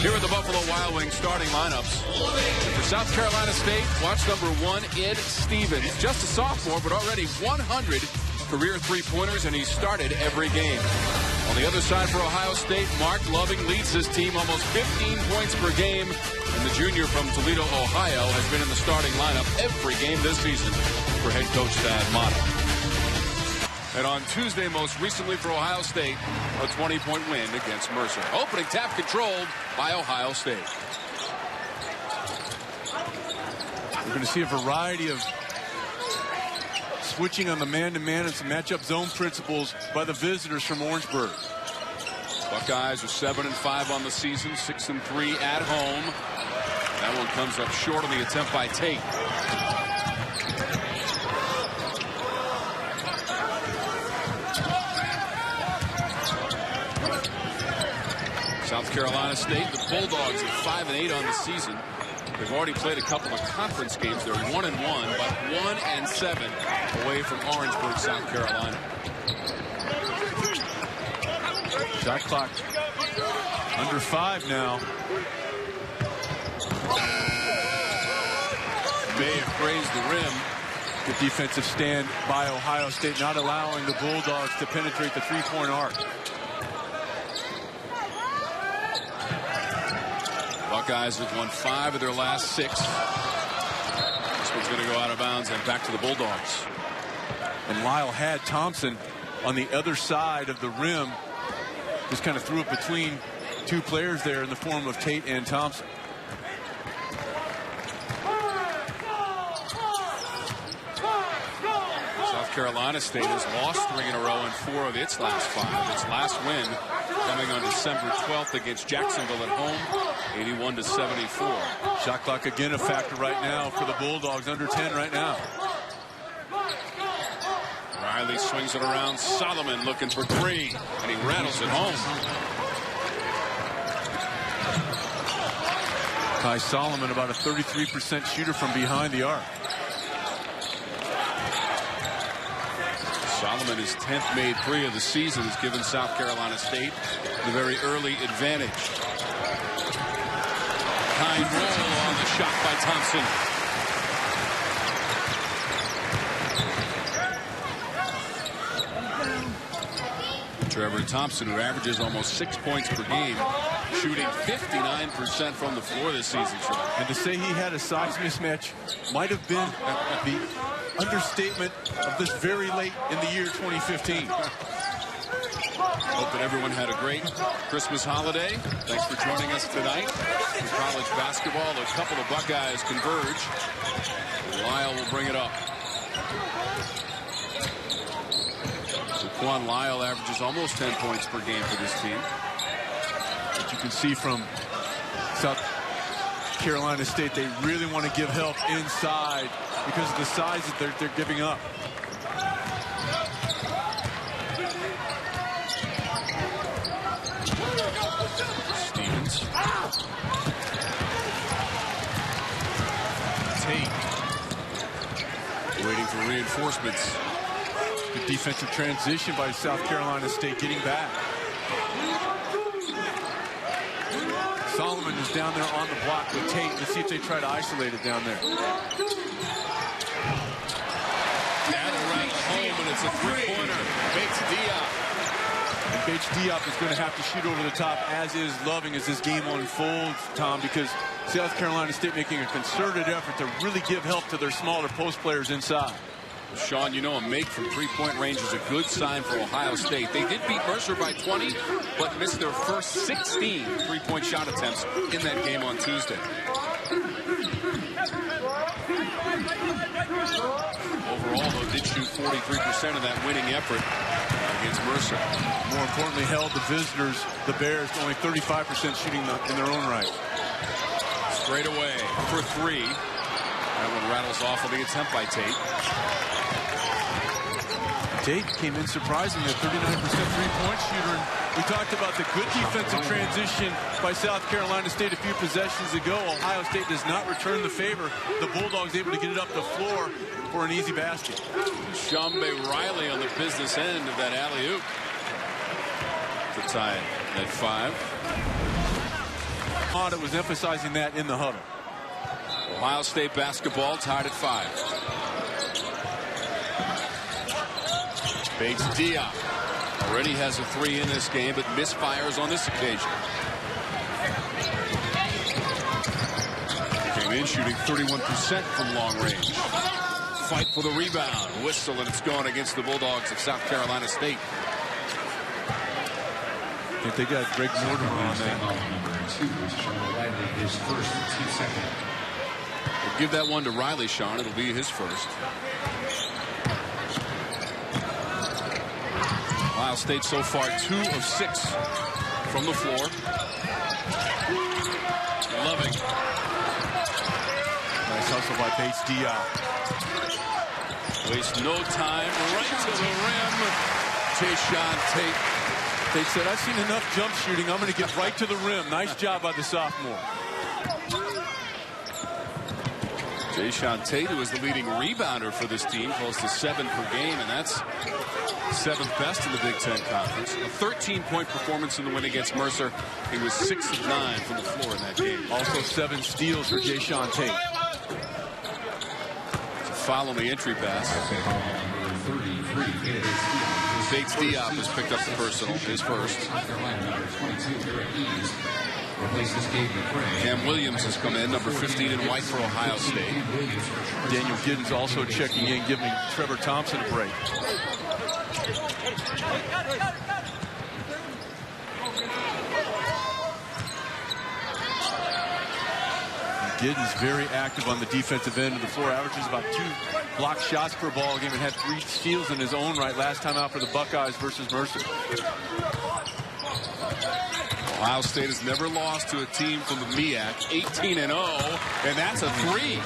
Here are the Buffalo Wild Wings starting lineups. And for South Carolina State, watch number 1, Ed Stevens. Just a sophomore, but already 100 career three-pointers, and he started every game. On the other side for Ohio State, Mark Loving leads his team almost 15 points per game. And the junior from Toledo, Ohio, has been in the starting lineup every game this season for head coach Thad Matta. And on Tuesday, most recently for Ohio State, a 20-point win against Mercer. Opening tap controlled by Ohio State. We're going to see a variety of switching on the man-to-man and some matchup zone principles by the visitors from Orangeburg. Buckeyes are 7-5 on the season, 6-3 at home. That one comes up short on the attempt by Tate. South Carolina State, the Bulldogs are 5-8 on the season. They've already played a couple of conference games. They're 1-1, but 1-7 away from Orangeburg, South Carolina. Shot clock under 5 now. May have grazed the rim. Good defensive stand by Ohio State, not allowing the Bulldogs to penetrate the three-point arc. Buckeyes have won 5 of their last 6. This one's going to go out of bounds and back to the Bulldogs. And Lyle had Thompson on the other side of the rim. Just kind of threw it between two players there in the form of Tate and Thompson. South Carolina State has lost 3 in a row in 4 of its last 5. Its last win coming on December 12th against Jacksonville at home, 81-74. Shot clock again a factor right now for the Bulldogs, under 10 right now. Riley swings it around. Solomon looking for 3, and he rattles it home. Ty Solomon, about a 33% shooter from behind the arc. Solomon, his 10th made 3 of the season, has given South Carolina State the very early advantage. Kind roll on the shot by Thompson. Trevor Thompson, who averages almost 6 points per game, shooting 59% from the floor this season. And to say he had a size mismatch might have been the understatement of this very late in the year 2015. Hope that everyone had a great Christmas holiday. Thanks for joining us tonight. In college basketball, a couple of Buckeyes converge. Lyle will bring it up. Quan Lyle averages almost 10 points per game for this team. But you can see from South Carolina State, they really want to give help inside because of the size that they're giving up. Stevens. Tate. Waiting for reinforcements. Good defensive transition by South Carolina State, getting back. Solomon is down there on the block with Tate. Let's see if they try to isolate it down there. That'll rattle home, and it's a three-pointer. Bates Diop. And Bates Diop is going to have to shoot over the top, as is Loving, as this game unfolds, Tom, because South Carolina State making a concerted effort to really give help to their smaller post players inside. Sean, you know, a make from three-point range is a good sign for Ohio State. They did beat Mercer by 20, but missed their first 16 three-point shot attempts in that game on Tuesday. Overall, though, did shoot 43% of that winning effort against Mercer. More importantly, held the visitors, the Bears, to only 35% shooting in their own right. Straight away for 3. That one rattles off of the attempt by Tate. Tate came in surprisingly, a 39% three-point shooter. And we talked about the good defensive transition by South Carolina State a few possessions ago. Ohio State does not return the favor. The Bulldogs able to get it up the floor for an easy basket. Shambe Riley on the business end of that alley-oop to tie it at 5. It was emphasizing that in the huddle. Ohio State basketball tied at 5. Bates Diop already has a 3 in this game, but misfires on this occasion. Came in shooting 31% from long range. Fight for the rebound. Whistle, and it's gone against the Bulldogs of South Carolina State. I think they got Greg Mortimer on that. We'll give that one to Riley, Sean. It'll be his first. Ohio State so far 2 of 6 from the floor. Loving. Nice hustle by Bates Diop. Waste no time. Right to the rim. Jayshawn Tate. They said, I've seen enough jump shooting. I'm going to get right to the rim. Nice job by the sophomore. Jayshawn Tate, who is the leading rebounder for this team, close to 7 per game, and that's 7th best in the Big Ten Conference. A 13-point performance in the win against Mercer. He was 6 of 9 from the floor in that game. Also 7 steals for Jayshawn Tate. It's a foul on the entry pass. Bates Diop has picked up the personal, his first. Cam Williams has come in, number 15 in white for Ohio State. Daniel Giddens also checking in, giving Trevor Thompson a break. Giddens very active on the defensive end of the floor, averages about 2 blocked shots per ball game and had 3 steals in his own right last time out for the Buckeyes versus Mercer. Ohio State has never lost to a team from the MEAC, 18-0, and that's a 3.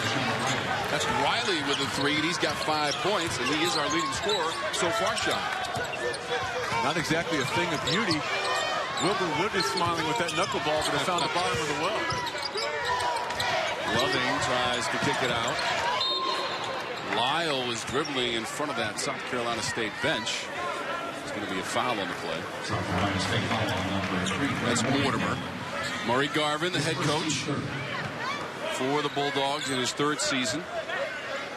That's Riley with a 3, and he's got 5 points, and he is our leading scorer so far, Sean. Not exactly a thing of beauty. Wilbur Wood is smiling with that knuckleball, but it found the bottom of the well. Loving tries to kick it out. Lyle was dribbling in front of that South Carolina State bench. It's going to be a foul on the play. That's Mortimer. Murray Garvin, the head coach for the Bulldogs in his 3rd season.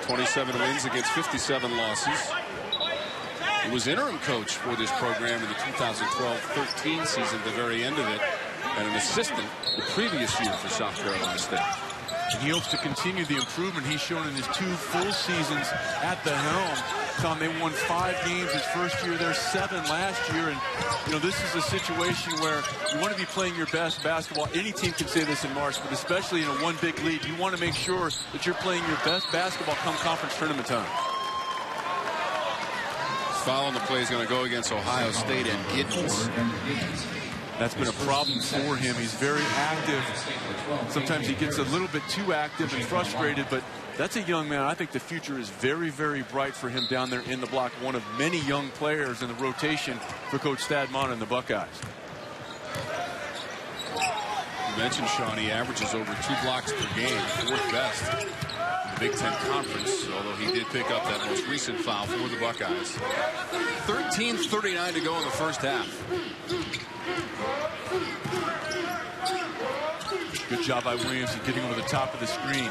27 wins against 57 losses. He was interim coach for this program in the 2012-13 season at the very end of it, and an assistant the previous year for South Carolina State. And he hopes to continue the improvement he's shown in his 2 full seasons at the helm. Tom, they won 5 games his first year there, 7 last year. And, you know, this is a situation where you want to be playing your best basketball. Any team can say this in March, but especially in a one big lead, you want to make sure that you're playing your best basketball come conference tournament time. Foul on the play is going to go against Ohio State and Giddens. That's been a problem for him. He's very active. Sometimes he gets a little bit too active and frustrated, but that's a young man. I think the future is very, very bright for him down there in the block. One of many young players in the rotation for Coach Stadmon and the Buckeyes. You mentioned, Sean, he averages over 2 blocks per game, 4th best in the Big Ten Conference, although he did pick up that most recent foul for the Buckeyes. 13:39 to go in the first half. Good job by Williams in getting over the top of the screen.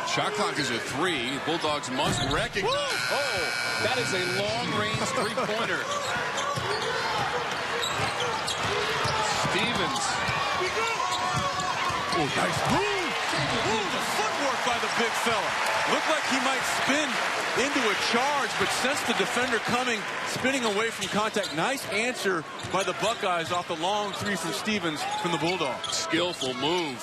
Shot clock is at 3. Bulldogs must recognize. Oh, that is a long-range 3-pointer. Stevens. Oh, nice move. Ooh, the footwork by the big fella. Looked like he might spin into a charge, but sensed the defender coming, spinning away from contact. Nice answer by the Buckeyes off the long 3 from Stevens from the Bulldogs. Skillful move.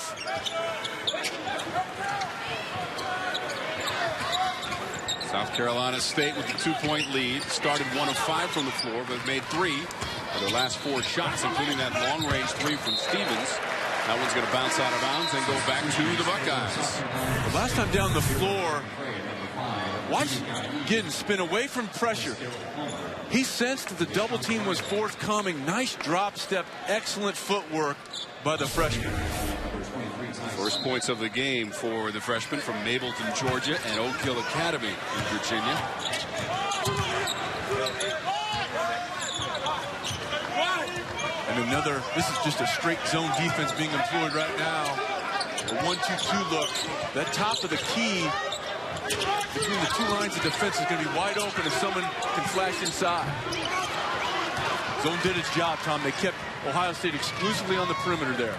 South Carolina State with the 2-point lead. Started 1 of 5 from the floor, but made 3 of their last 4 shots, including that long-range 3 from Stevens. That one's going to bounce out of bounds and go back to the Buckeyes. The last time down the floor, watch Giddens spin away from pressure. He sensed that the double team was forthcoming. Nice drop step, excellent footwork by the freshman. First points of the game for the freshman from Mableton, Georgia, and Oak Hill Academy in Virginia. And another, this is just a straight zone defense being employed right now. A 1-2-2 look. That top of the key between the two lines of defense is going to be wide open if someone can flash inside. Zone did its job, Tom. They kept Ohio State exclusively on the perimeter there.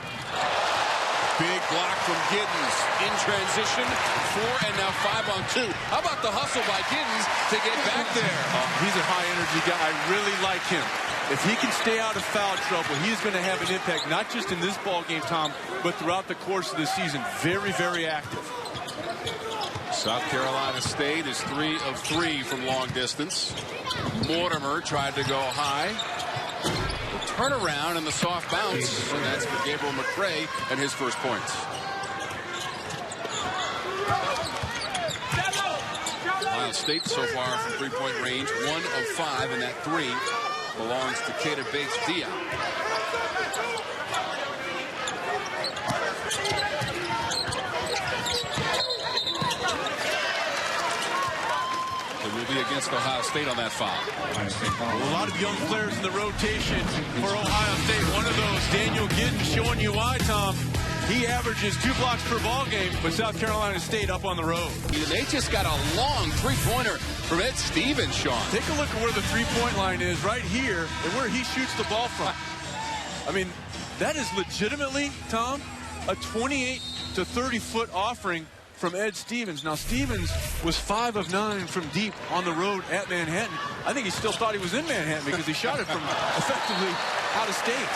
Big block from Giddens in transition. 4 and now 5-on-2. How about the hustle by Giddens to get back there? He's a high-energy guy. I really like him. If he can stay out of foul trouble, he's going to have an impact, not just in this ball game, Tom, but throughout the course of the season. Very, very active. South Carolina State is 3 of 3 from long distance. Mortimer tried to go high. Turnaround and the soft bounce, and that's for Gabriel McCray and his first points. Ohio State so far from three-point range, 1 of 5, and that 3 belongs to Keita Bates-Diop. It will be against Ohio State on that foul. A lot of young players in the rotation for Ohio State. One of those, Daniel Giddens, showing you why, Tom. He averages 2 blocks per ball game, but South Carolina State up on the road. They just got a long three-pointer from Ed Stevens, Sean. Take a look at where the three-point line is right here and where he shoots the ball from. I mean, that is legitimately, Tom, a 28 to 30-foot offering from Ed Stevens. Now, Stevens was 5 of 9 from deep on the road at Manhattan. I think he still thought he was in Manhattan because he shot it from effectively out of state.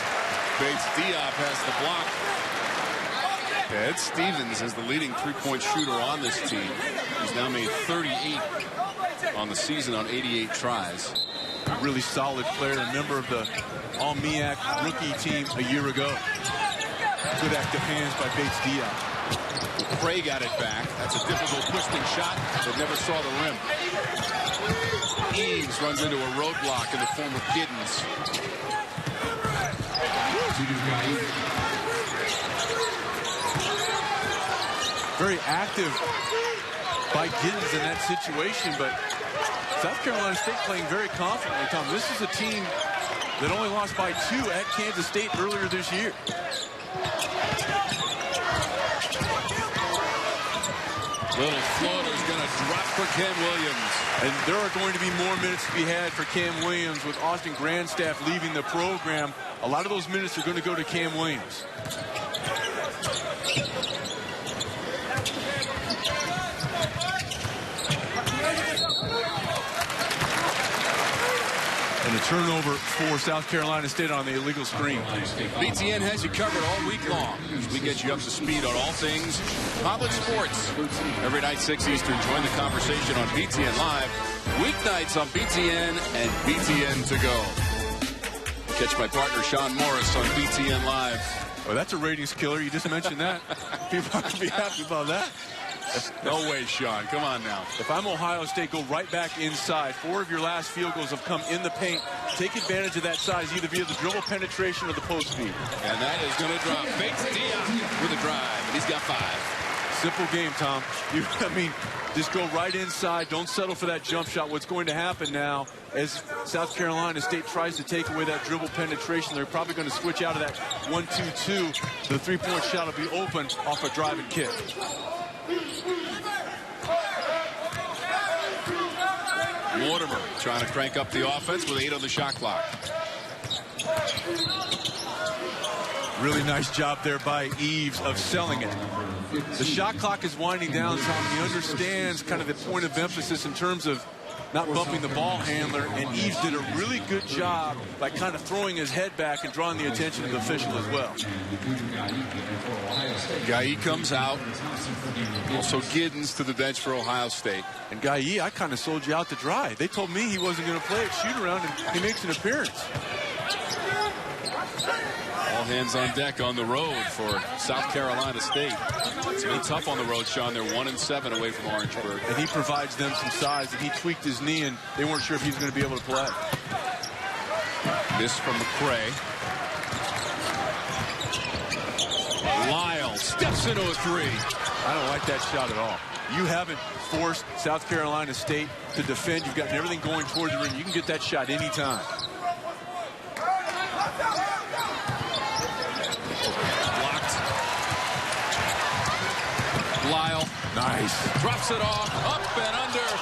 Bates-Diop has the block. Ed Stevens is the leading three-point shooter on this team. He's now made 38 on the season on 88 tries. A really solid player, a member of the All-MEAC rookie team a year ago. Good active hands by Bates-Diop. Cray got it back. That's a difficult twisting shot, but never saw the rim. Eaves runs into a roadblock in the form of Giddens. Very active by Giddens in that situation, but South Carolina State playing very confidently, Tom. This is a team that only lost by 2 at Kansas State earlier this year. Little floater's going to drop for Cam Williams. And there are going to be more minutes to be had for Cam Williams with Austin Grandstaff leaving the program. A lot of those minutes are going to go to Cam Williams. And a turnover for South Carolina State on the illegal screen. BTN has you covered all week long as we get you up to speed on all things college sports. Every night, 6 Eastern, join the conversation on BTN Live. Weeknights on BTN and BTN To Go. Catch my partner, Sean Morris, on BTN Live. Oh, that's a ratings killer. You just mentioned that. People are going to be happy about that. No way, Sean. Come on now. If I'm Ohio State, go right back inside. 4 of your last field goals have come in the paint. Take advantage of that size, either via the dribble penetration or the post feed. And that is going to drop. Bates-Diop with a drive, and he's got 5. Simple game, Tom. Just go right inside. Don't settle for that jump shot. What's going to happen now as South Carolina State tries to take away that dribble penetration, they're probably going to switch out of that 1-2-2. The three-point shot will be open off a drive and kick. Mortimer trying to crank up the offense with 8 on the shot clock. Really nice job there by Eaves of selling it. The shot clock is winding down, Tom. He understands kind of the point of emphasis in terms of not bumping the ball handler, and Eaves did a really good job by kind of throwing his head back and drawing the attention of the official as well. Guy comes out. Also Giddens to the bench for Ohio State. And Guy, I kind of sold you out to dry. They told me he wasn't going to play at shoot-around, and he makes an appearance. All hands on deck on the road for South Carolina State. It's been tough on the road, Sean. They're 1-7 away from Orangeburg. And he provides them some size. And he tweaked his knee, and they weren't sure if he was going to be able to play. This from McCray. Lyle steps into a 3. I don't like that shot at all. You haven't forced South Carolina State to defend. You've gotten everything going toward the rim. You can get that shot anytime. Nice. Drops it off, up and under.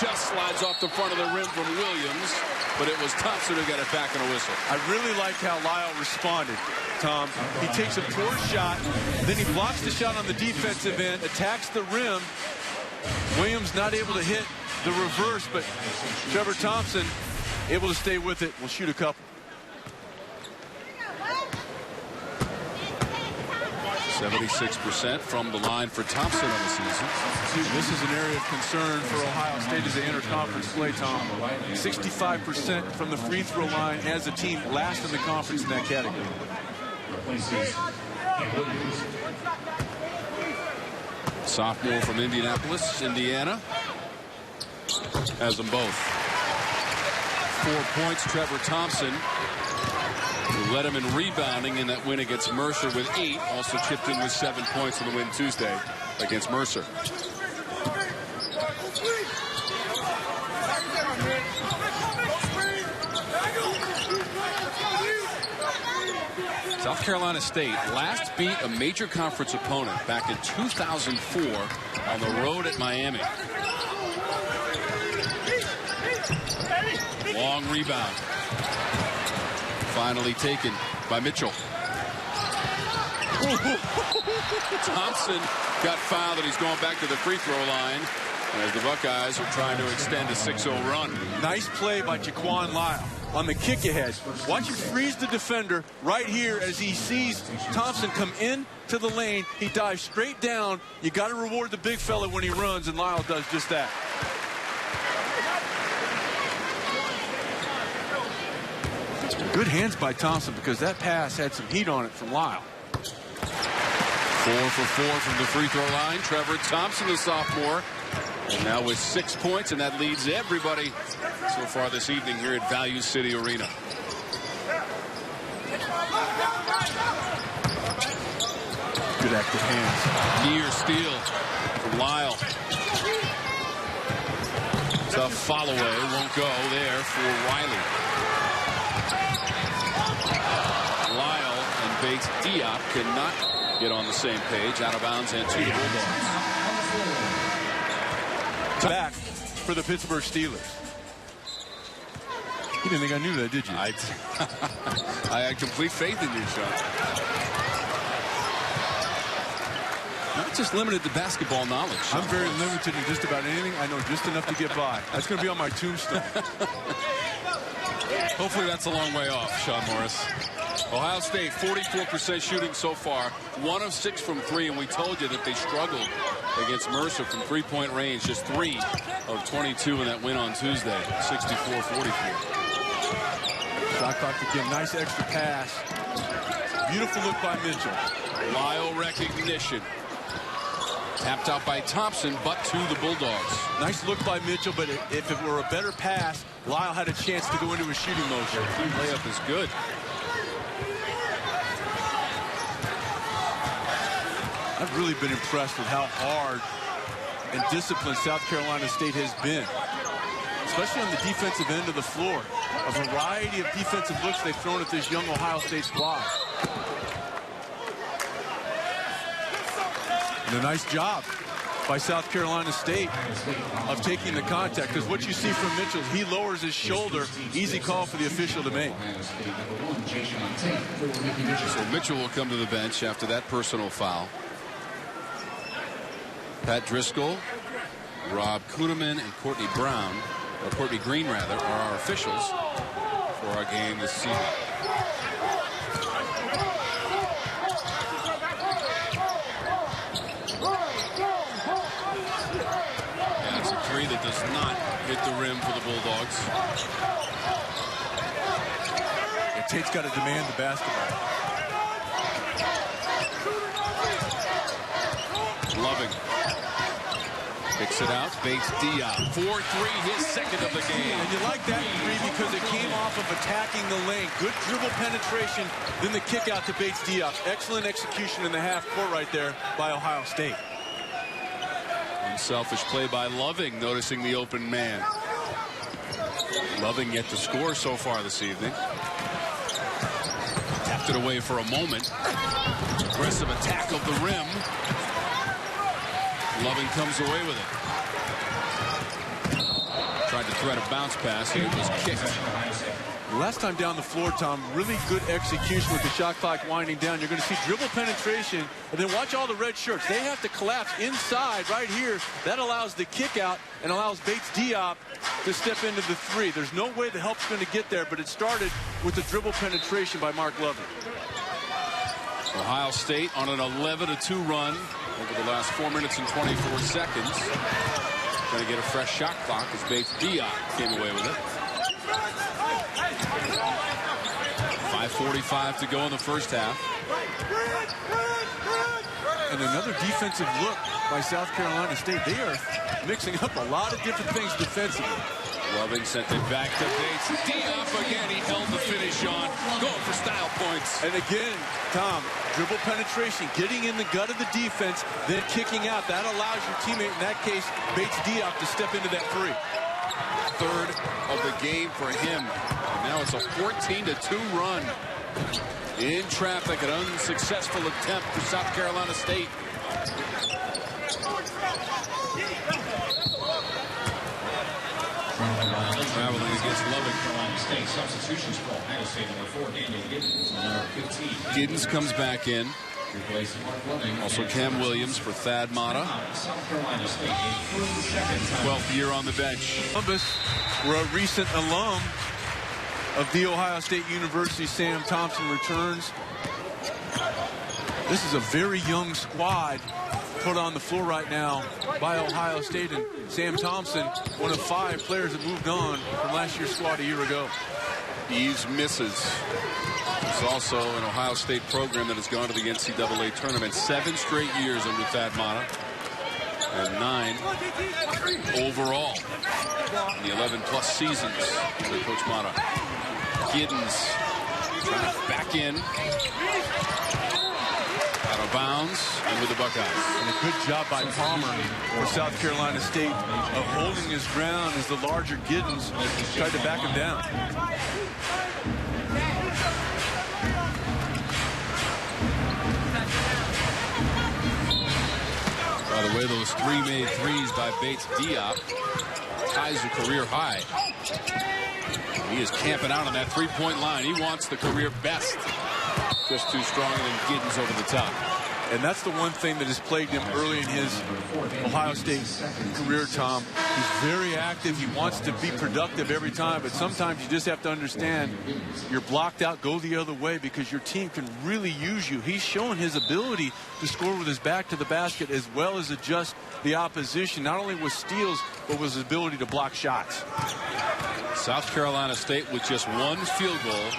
Just slides off the front of the rim from Williams, but it was Thompson who got it back in a whistle. I really liked how Lyle responded, Tom. He takes a poor shot, then he blocks the shot on the defensive end, attacks the rim. Williams not able to hit the reverse, but Trevor Thompson able to stay with it. We'll shoot a couple. 76% from the line for Thompson on the season. This is an area of concern for Ohio State as they enter conference play, Tom. 65% from the free throw line as a team, last in the conference in that category. Sophomore from Indianapolis, Indiana. Has them both. 4 points, Trevor Thompson. Who led him in rebounding in that win against Mercer with 8. Also chipped in with 7 points in the win Tuesday against Mercer. South Carolina State last beat a major conference opponent back in 2004 on the road at Miami. Long rebound. Finally taken by Mitchell. Thompson got fouled and he's going back to the free throw line as the Buckeyes are trying to extend a 6-0 run. Nice play by Jaquan Lyle on the kick ahead. Watch him freeze the defender right here as he sees Thompson come in to the lane. He dives straight down. You got to reward the big fella when he runs, and Lyle does just that. Good hands by Thompson because that pass had some heat on it from Lyle. 4 for 4 from the free throw line. Trevor Thompson, the sophomore, and now with 6 points, and that leads everybody so far this evening here at Value City Arena. Good active hands. Near steal from Lyle. Tough follow away, won't go there for Riley. Lyle and Bates Diop cannot get on the same page. Out of bounds and 2 Bulldogs. Back for the Pittsburgh Steelers. You didn't think I knew that, did you? I had complete faith in you, Sean. Not just limited to basketball knowledge. I'm very limited in just about anything. I know just enough to get by. That's going to be on my tombstone. Hopefully that's a long way off, Sean Morris. Ohio State, 44% shooting so far. 1 of 6 from 3, and we told you that they struggled against Mercer from three-point range. Just 3 of 22 in that win on Tuesday, 64-44. Shot clock again. Nice extra pass. Beautiful look by Mitchell. Lyle recognition. Tapped out by Thompson, but to the Bulldogs. Nice look by Mitchell, but if it were a better pass, Lyle had a chance to go into a shooting motion. Layup is good. I've really been impressed with how hard and disciplined South Carolina State has been, especially on the defensive end of the floor. A variety of defensive looks they've thrown at this young Ohio State squad. And a nice job by South Carolina State of taking the contact, because what you see from Mitchell, he lowers his shoulder. Easy call for the official to make. So Mitchell will come to the bench after that personal foul. Pat Driscoll, Rob Kuhneman, and Courtney Green rather, are our officials for our game this season. And it's a 3 that does not hit the rim for the Bulldogs. And Tate's got to demand the basketball. Loving. Picks it out. Bates Diop. 4-3, his second of the game. And you like that 3 because it came off of attacking the lane. Good dribble penetration. Then the kick out to Bates Diop. Excellent execution in the half court right there by Ohio State. Unselfish play by Loving, noticing the open man. Loving yet to score so far this evening. Tapped it away for a moment. Aggressive attack of the rim. Loving comes away with it. Tried to thread a bounce pass. He was kicked. Last time down the floor, Tom, really good execution with the shot clock winding down. You're going to see dribble penetration, and then watch all the red shirts. They have to collapse inside right here. That allows the kick out and allows Bates Diop to step into the three. There's no way the help's going to get there, but it started with the dribble penetration by Mark Loving. Ohio State on an 11-2 run over the last 4 minutes and 24 seconds. Trying to get a fresh shot clock as Bates Diop came away with it. 5:45 to go in the first half. And another defensive look by South Carolina State. They are mixing up a lot of different things defensively. Loving sent it back to Bates. Diop again. He held the finish on. Going for style points. And again, Tom, dribble penetration, getting in the gut of the defense, then kicking out. That allows your teammate, in that case, Bates Diop, to step into that three. Third of the game for him. And now it's a 14-2 run. In traffic, an unsuccessful attempt for South Carolina State. Traveling against Loving. Substitutions for Ohio State, number 4, Daniel Giddens, number 15. Giddens comes back in. Also Cam Williams for Thad Matta. 12th year on the bench. Columbus were a recent alum of The Ohio State University. Sam Thompson returns. This is a very young squad put on the floor right now by Ohio State, and Sam Thompson, one of 5 players that moved on from last year's squad a year ago. Eves misses. It's also an Ohio State program that has gone to the NCAA tournament 7 straight years under Thad Matta, and 9 overall in the 11+ seasons under Coach Matta. Giddens trying to back in. Out of bounds and with the Buckeyes. And a good job by Palmer for South Carolina State of holding his ground as the larger Giddens tried to back him down. By the way, those 3 made threes by Bates Diop ties a career high. He is camping out on that 3-point line. He wants the career best. Just too strong, and then Giddens over the top. And that's the one thing that has plagued him early in his Ohio State career, Tom. He's very active. He wants to be productive every time, but sometimes you just have to understand you're blocked out, go the other way, because your team can really use you. He's shown his ability to score with his back to the basket as well as adjust the opposition, not only with steals, but with his ability to block shots. South Carolina State with just 1 field goal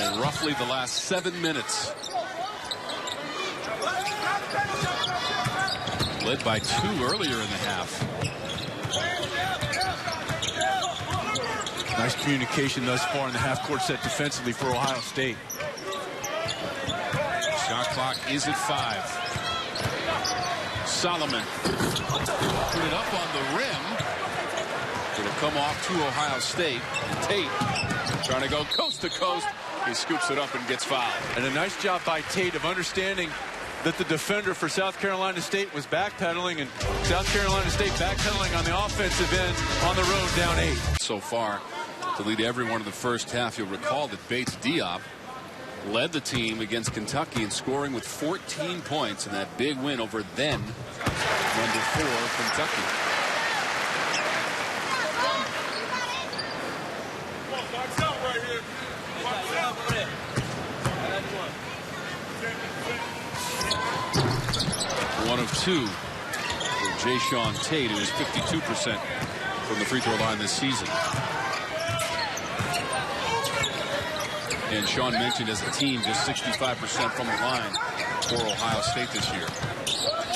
in roughly the last 7 minutes. Led by 2 earlier in the half. Nice communication thus far in the half-court set defensively for Ohio State. Shot clock is at 5. Solomon put it up on the rim. It'll come off to Ohio State. Tate trying to go coast to coast. He scoops it up and gets fouled. And a nice job by Tate of understanding that the defender for South Carolina State was backpedaling, and South Carolina State backpedaling on the offensive end on the road down 8. So far to lead everyone in the first half. You'll recall that Bates Diop led the team against Kentucky in scoring with 14 points in that big win over then number 4 Kentucky. One of 2 for Jayshawn Tate, who is 52% from the free throw line this season. And Sean mentioned as a team just 65% from the line for Ohio State this year.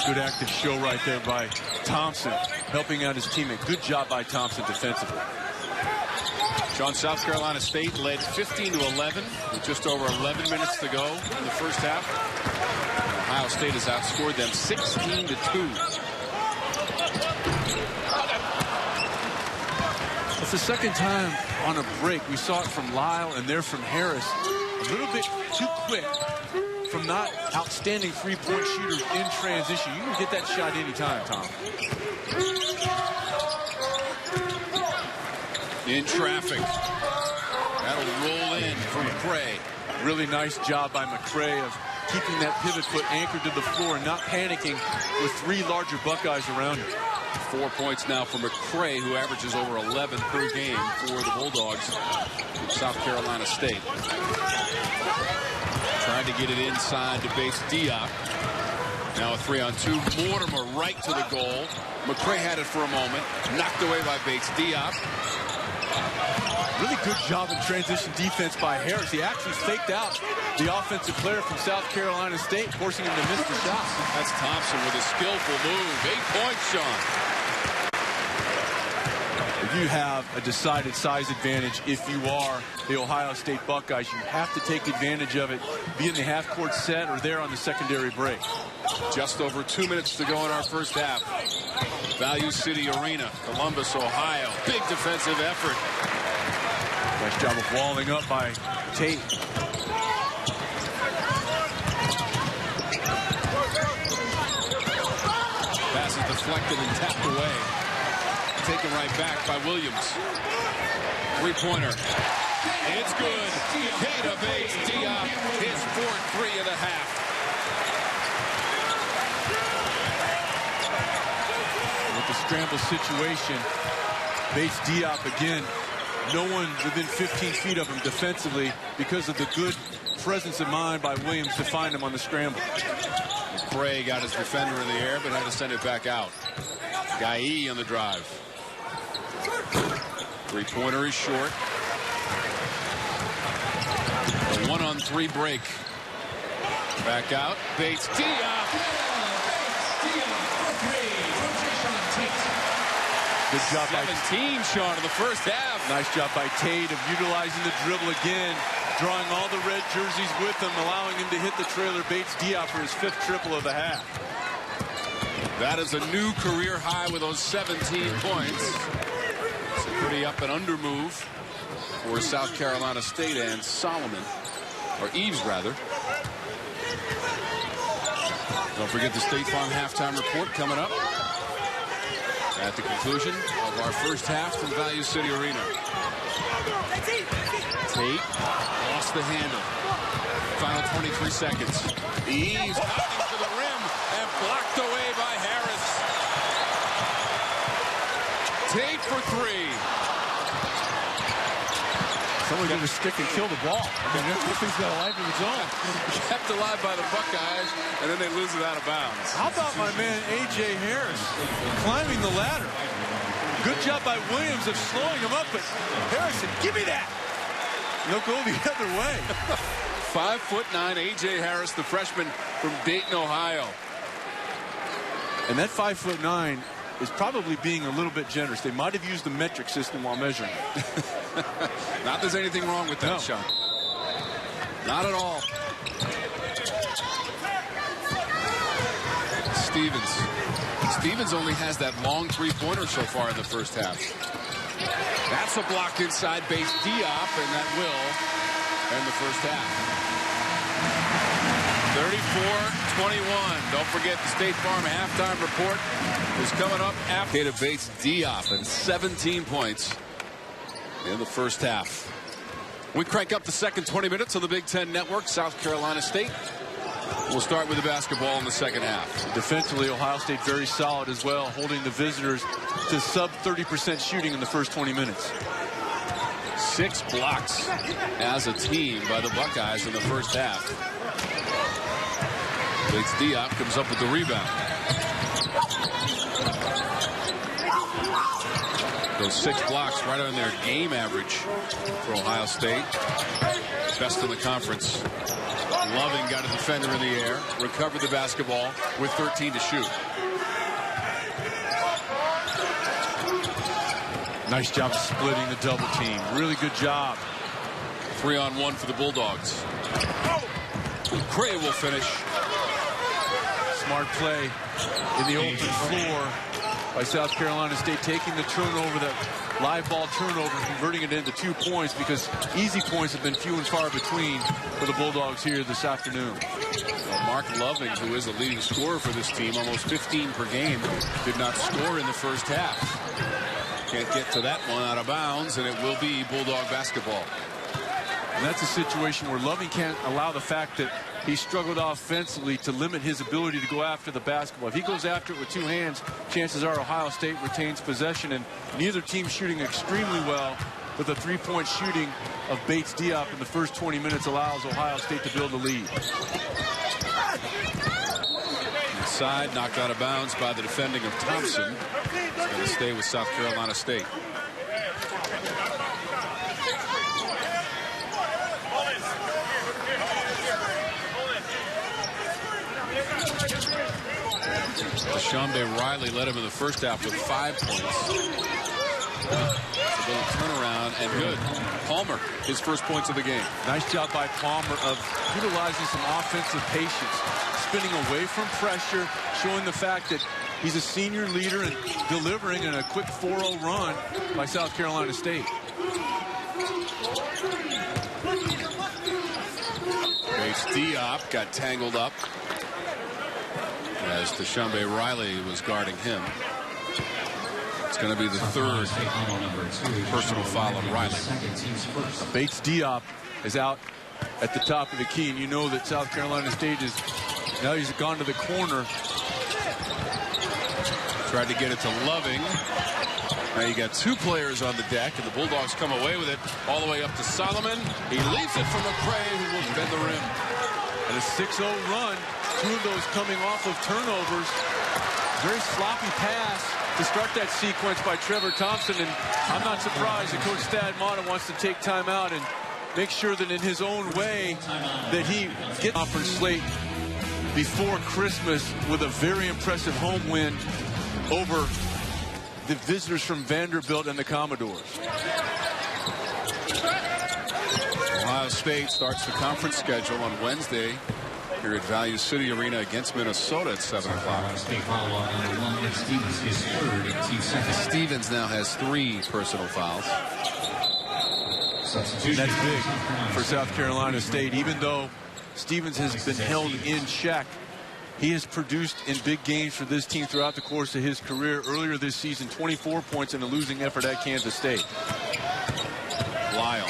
Good active show right there by Thompson, helping out his teammate. Good job by Thompson defensively. Sean, South Carolina State led 15-11 with just over 11 minutes to go in the first half. Ohio State has outscored them 16-2. It's the second time on a break. We saw it from Lyle and there from Harris. A little bit too quick from not outstanding three-point shooters in transition. You can get that shot anytime, Tom. In traffic. That'll roll in from McCray. Really nice job by McCray of keeping that pivot foot anchored to the floor and not panicking with three larger Buckeyes around him. 4 points now for McCray, who averages over 11 per game for the Bulldogs from South Carolina State. Trying to get it inside to Bates Diop. Now a 3-on-2. Mortimer right to the goal. McCray had it for a moment. Knocked away by Bates Diop. Really good job in transition defense by Harris. He actually faked out the offensive player from South Carolina State, forcing him to miss the shot. That's Thompson with a skillful move. 8 points, Sean. You have a decided size advantage if you are the Ohio State Buckeyes. You have to take advantage of it, be in the half-court set or there on the secondary break. Just over 2 minutes to go in our first half. Value City Arena, Columbus, Ohio. Big defensive effort. Nice job of walling up by Tate. Pass is deflected and tapped away. Taken right back by Williams. Three-pointer. It's good. Keita Bates Diop, his fourth three of the half. With the scramble situation, Bates Diop again. No one within 15 feet of him defensively because of the good presence of mind by Williams to find him on the scramble. McCray got his defender in the air, but had to send it back out. Guy on the drive. Three-pointer is short. A 1-on-3 break. Back out. Bates Diop. Good job by 17, Sean, in the first half. Nice job by Tate of utilizing the dribble again, drawing all the red jerseys with him, allowing him to hit the trailer. Bates Diop for his 5th triple of the half. That is a new career high with those 17 points. It's a pretty up and under move for South Carolina State and Solomon, or Eves rather. Don't forget the State Farm halftime report coming up at the conclusion of our first half from Value City Arena. Tate lost the handle. Final 23 seconds. Eves diving to the rim and blocked away by Harris. Tate for three. Someone's going to stick and kill the ball. I mean, this thing's got a life of its own. Kept alive by the Buckeyes, and then they lose it out of bounds. How about my man A.J. Harris climbing the ladder? Good job by Williams of slowing him up, but Harris said, give me that. And they'll go the other way. 5'9" A.J. Harris, the freshman from Dayton, Ohio. And that 5'9" is probably being a little bit generous. They might have used the metric system while measuring. Not there's anything wrong with that, no. Sean. Not at all. Stevens only has that long three-pointer so far in the first half. That's a block inside Bates Diop, and that will end the first half. 34-21. Don't forget the State Farm halftime report is coming up after Keita Bates Diop and 17 points in the first half. We crank up the second 20 minutes on the Big Ten Network. South Carolina State. We'll start with the basketball in the second half. Defensively, Ohio State very solid as well, holding the visitors to sub 30% shooting in the first 20 minutes. 6 blocks as a team by the Buckeyes in the first half. Bates Diop comes up with the rebound. Those 6 blocks right on their game average for Ohio State. Best in the conference. Loving got a defender in the air, recovered the basketball with 13 to shoot. Nice job splitting the double team. Really good job. 3-on-1 for the Bulldogs. Cray will finish. Smart play in the open floor by South Carolina State, taking the turnover, that live ball turnover, converting it into 2 points, because easy points have been few and far between for the Bulldogs here this afternoon. Well, Mark Loving, who is the leading scorer for this team, almost 15 per game, did not score in the first half. Can't get to that one out of bounds, and it will be Bulldog basketball. And that's a situation where Loving can't allow the fact that he struggled offensively to limit his ability to go after the basketball. If he goes after it with 2 hands, chances are Ohio State retains possession, and neither team shooting extremely well, but the 3-point shooting of Bates Diop in the first 20 minutes allows Ohio State to build a lead. Inside, knocked out of bounds by the defending of Thompson. It's going to stay with South Carolina State. Deshaunbe Riley led him in the first half with 5 points. A little turnaround and good. Palmer, his first points of the game. Nice job by Palmer of utilizing some offensive patience, spinning away from pressure, showing the fact that he's a senior leader and delivering in a quick 4-0 run by South Carolina State. Bates Diop got tangled up as Deshaunbe Riley was guarding him. It's going to be the 3rd personal foul on Riley. Bates Diop is out at the top of the key, and you know that South Carolina State is, now he's gone to the corner. Tried to get it to Loving. Now you got 2 players on the deck, and the Bulldogs come away with it all the way up to Solomon. He leaves it from McCray, who will bend the rim. And a 6-0 run, 2 of those coming off of turnovers. Very sloppy pass to start that sequence by Trevor Thompson, and I'm not surprised that Coach Thad Matta wants to take time out and make sure that in his own way that he gets conference slate before Christmas with a very impressive home win over the visitors from Vanderbilt and the Commodores. Ohio State starts the conference schedule on Wednesday here at Value City Arena against Minnesota at 7 o'clock. Stevens now has 3 personal fouls. That's big for South Carolina State. Even though Stevens has been held in check, he has produced in big games for this team throughout the course of his career. Earlier this season, 24 points in a losing effort at Kansas State. Lyle.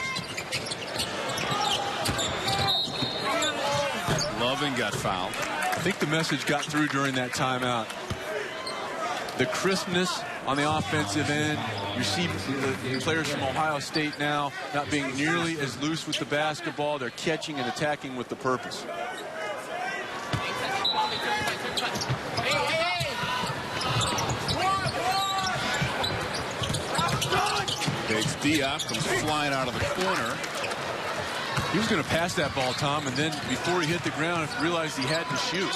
Loving got fouled. I think the message got through during that timeout. The crispness on the offensive end. You see the players from Ohio State now not being nearly as loose with the basketball. They're catching and attacking with the purpose. Bates Diop comes flying out of the corner. He was going to pass that ball, Tom, and then before he hit the ground, realized he had to shoot.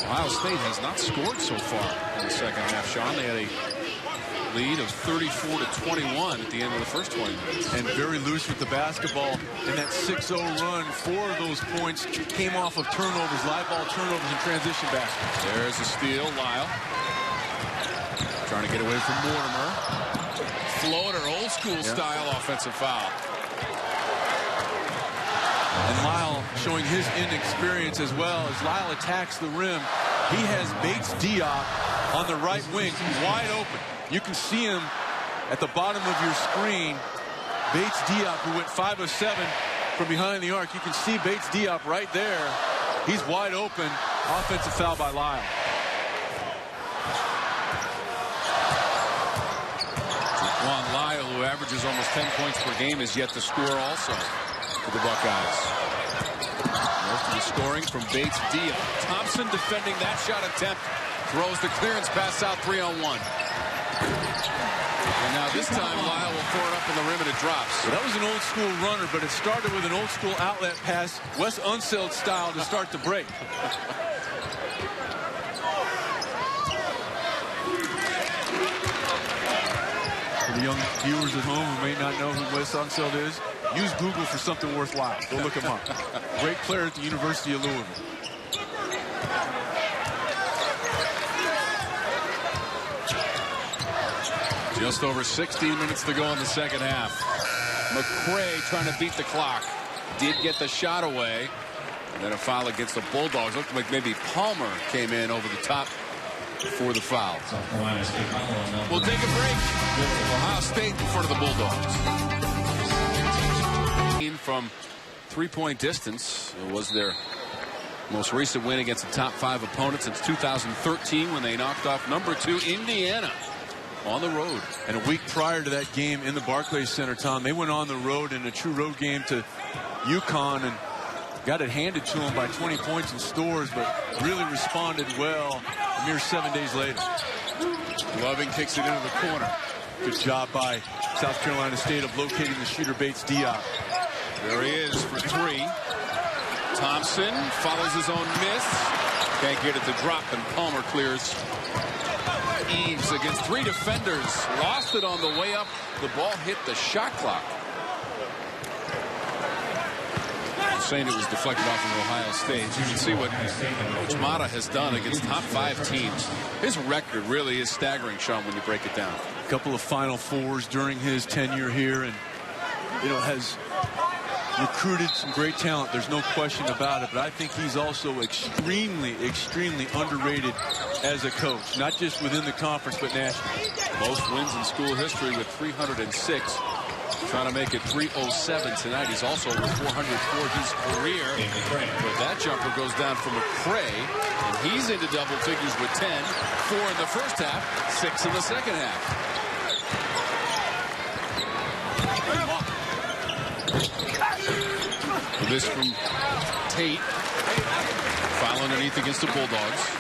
Ohio State has not scored so far in the second half, Sean. They had a lead of 34-21 at the end of the first 20 minutes. And very loose with the basketball. And that 6-0 run, 4 of those points came off of turnovers, live ball turnovers and transition baskets. There's a steal, Lyle. Trying to get away from Mortimer. Floater, old school style offensive foul. And Lyle showing his inexperience as well. As Lyle attacks the rim, he has Bates Diop on the right wing, wide open. You can see him at the bottom of your screen. Bates Diop, who went 5 of 7 from behind the arc. You can see Bates Diop right there. He's wide open. Offensive foul by Lyle. Juan Lyle, who averages almost 10 points per game, is yet to score also for the Buckeyes. Most of the scoring from Bates Diop. Thompson defending that shot attempt. Throws the clearance pass out 3-on-1. And now this time Lyle will throw it up in the rim and it drops. Well, that was an old school runner, but it started with an old school outlet pass, Wes Unseld style, to start the break. For the young viewers at home who may not know who Wes Unseld is, use Google for something worthwhile. Go look him up. Great player at the University of Louisville. Just over 16 minutes to go in the second half. McCray trying to beat the clock. Did get the shot away. And then a foul against the Bulldogs. Looked like maybe Palmer came in over the top for the foul. We'll take a break. Ohio State in front of the Bulldogs. From three-point distance. It was their most recent win against the top 5 opponent since 2013 when they knocked off number 2 Indiana on the road. And a week prior to that game in the Barclays Center, Tom, they went on the road in a true road game to UConn and got it handed to them by 20 points in Stores, but really responded well a mere 7 days later. Loving kicks it into the corner. Good job by South Carolina State of locating the shooter Bates Diop. There he is for 3. Thompson follows his own miss. Can't get it to drop, and Palmer clears. Eves against 3 defenders. Lost it on the way up. The ball hit the shot clock. Saying it was deflected off of Ohio State. You can see what Coach Mata has done against top 5 teams. His record really is staggering, Sean, when you break it down. A couple of Final Fours during his tenure here, and has recruited some great talent. There's no question about it, but I think he's also extremely underrated as a coach, not just within the conference, but nationally. Most wins in school history with 306. Trying to make it 307 tonight. He's also over 400 for his career. But that jumper goes down for McCray, and he's into double figures with 10. 4 in the first half, 6 in the second half. This from Tate. Foul underneath against the Bulldogs.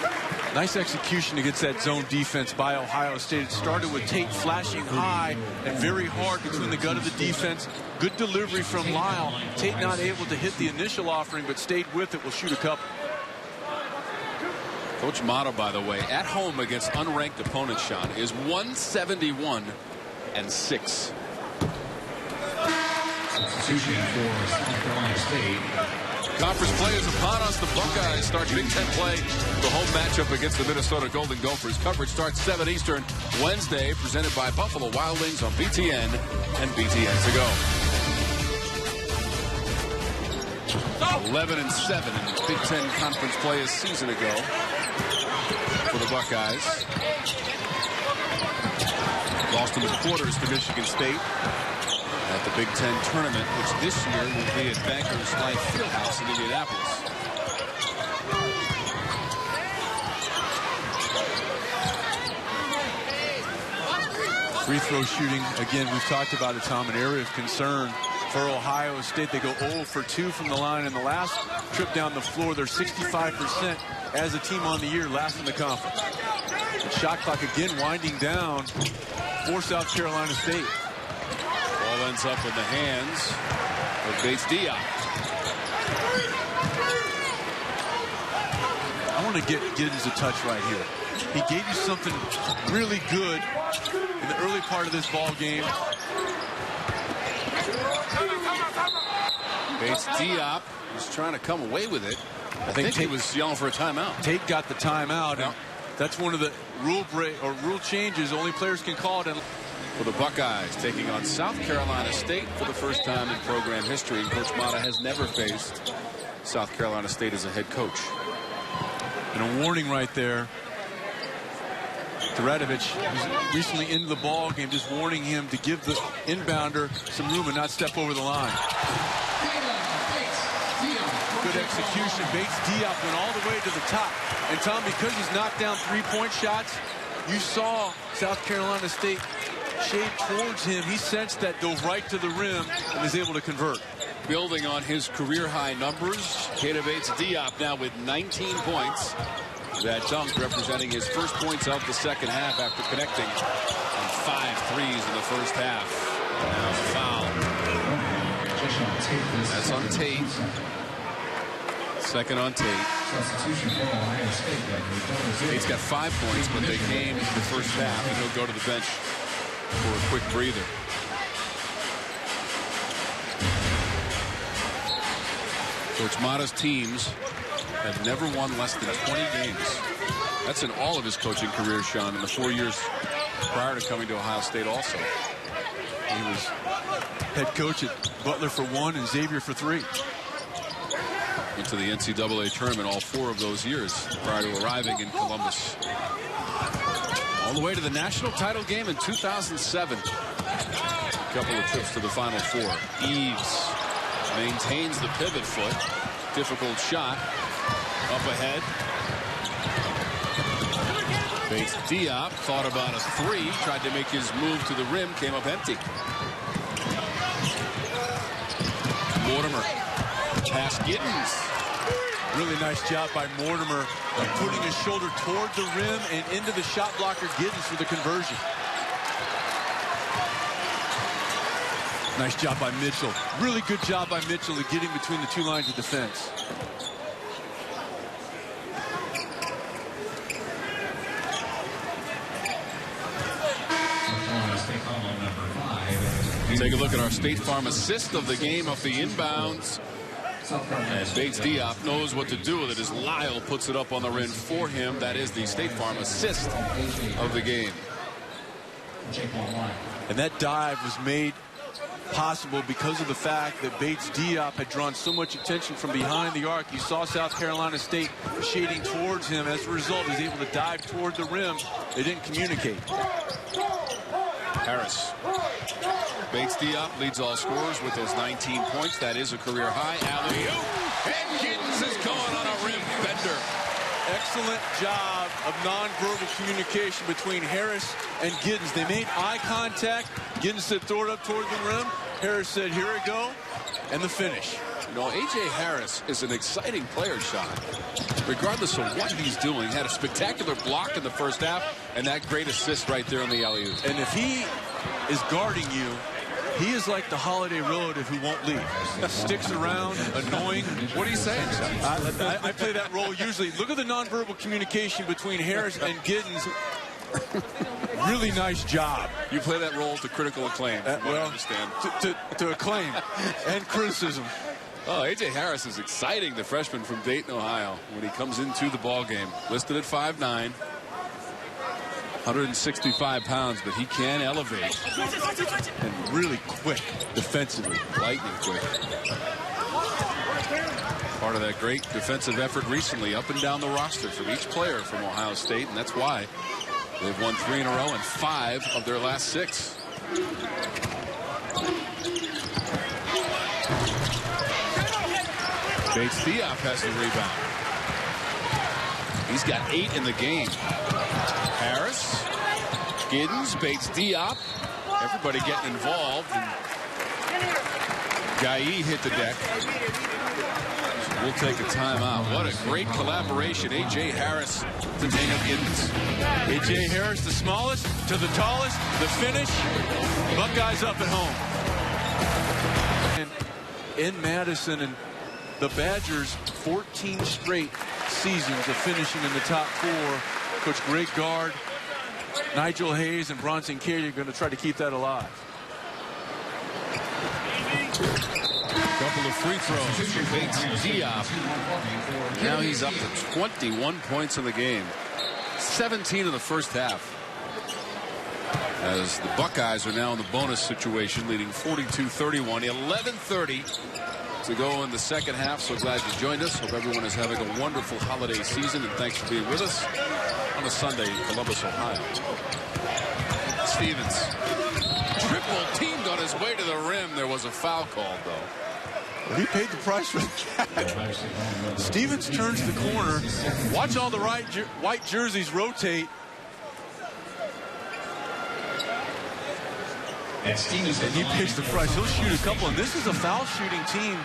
Nice execution against that zone defense by Ohio State. It started with Tate flashing high and very hard between the gut of the defense. Good delivery from Lyle. Tate not able to hit the initial offering, but stayed with it. Will shoot a couple. Coach Mata, by the way, at home against unranked opponents, Sean, is 171-6. Substitution for South Carolina State. Conference play is upon us. The Buckeyes start Big Ten play. The home matchup against the Minnesota Golden Gophers. Coverage starts 7 Eastern Wednesday, presented by Buffalo Wild Wings on BTN and BTN to go. 11-7 in Big Ten conference play a season ago for the Buckeyes. Lost in the quarters to Michigan State at the Big Ten tournament, which this year will be at Bankers Life Fieldhouse in Indianapolis. Free throw shooting, again, we've talked about it, Tom, an area of concern for Ohio State. They go 0 for 2 from the line. In the last trip down the floor, they're 65% as a team on the year, last in the conference. The shot clock again winding down for South Carolina State. Ball ends up in the hands of Bates Diop. I want to get into touch right here. He gave you something really good in the early part of this ball game. Bates Diop was trying to come away with it. I think Tate was yelling for a timeout. Tate got the timeout, and that's one of the rule changes. Only players can call it. For the Buckeyes, taking on South Carolina State for the first time in program history. Coach Mata has never faced South Carolina State as a head coach. And a warning right there. Taratovich was recently into the ball game, just warning him to give the inbounder some room and not step over the line. Good execution. Bates Diop went all the way to the top. And Tom, because he's knocked down three-point shots, you saw South Carolina State shade towards him. He sensed that, dove right to the rim, and is able to convert. Building on his career-high numbers, Keita Bates Diop now with 19 points. That dunk representing his first points of the second half after connecting on 5 threes in the first half. Now the foul. That's on Tate. Second on Tate. Tate's got 5 points, but they came in the first half, and he'll go to the bench for a quick breather. Coach Mata's teams have never won less than 20 games. That's in all of his coaching career, Sean, in the 4 years prior to coming to Ohio State also. He was head coach at Butler for 1 and Xavier for 3. Into the NCAA tournament all 4 of those years prior to arriving in Columbus. All the way to the national title game in 2007. A couple of trips to the Final Four. Eves maintains the pivot foot. Difficult shot. Up ahead. Bates Diop thought about a 3. Tried to make his move to the rim. Came up empty. Mortimer. Pass Giddens. Really nice job by Mortimer of putting his shoulder toward the rim and into the shot blocker Giddens for the conversion. Nice job by Mitchell. Really good job by Mitchell of getting between the 2 lines of defense. Take a look at our State Farm assist of the game off the inbounds. And Bates Diop knows what to do with it as Lyle puts it up on the rim for him. That is the State Farm assist of the game. And that dive was made possible because of the fact that Bates Diop had drawn so much attention from behind the arc. You saw South Carolina State shading towards him. As a result, he was able to dive toward the rim. They didn't communicate. Harris. Bates Diop leads all scorers with those 19 points. That is a career high. Alley-oop. And Giddens is going on a rim bender. Excellent job of nonverbal communication between Harris and Giddens. They made eye contact. Giddens said, throw it up toward the rim. Harris said, here we go. And the finish. You know, A.J. Harris is an exciting player, Sean. Regardless of what he's doing, he had a spectacular block in the first half, and that great assist right there on the alley-oop. And if he is guarding you, he is like the holiday relative who won't leave. Sticks around, annoying. What are you saying, Sean? I play that role usually. Look at the nonverbal communication between Harris and Giddens. Really nice job. You play that role to critical acclaim, from what I understand. To acclaim and criticism. Oh, A.J. Harris is exciting, the freshman from Dayton, Ohio, when he comes into the ball game. Listed at 5'9", 165 pounds, but he can elevate. And really quick defensively. Lightning quick. Part of that great defensive effort recently, up and down the roster from each player from Ohio State, and that's why they've won 3 in a row and 5 of their last 6. Bates Diop has the rebound. He's got 8 in the game. Harris, Giddens, Bates Diop. Everybody getting involved. And Guy hit the deck. So we'll take a timeout. What a great collaboration. A.J. Harris to Daniel Giddens. A.J. Harris, the smallest to the tallest, the finish. Buckeyes up at home. And in Madison, and the Badgers, 14 straight seasons of finishing in the top 4. Coach Greg Gard, Nigel Hayes, and Bronson Katie are going to try to keep that alive. Couple of free throws for Bates Diop. Now he's up to 21 points in the game. 17 in the first half. As the Buckeyes are now in the bonus situation, leading 42-31. 11:30 to go in the second half. So glad you joined us. Hope everyone is having a wonderful holiday season, and thanks for being with us on a Sunday in Columbus, Ohio. Stevens. Triple teamed on his way to the rim. There was a foul called, though. Well, he paid the price for that. Stevens turns the corner. Watch all the white jerseys rotate. And he pays the price. He'll shoot a couple. And this is a foul shooting team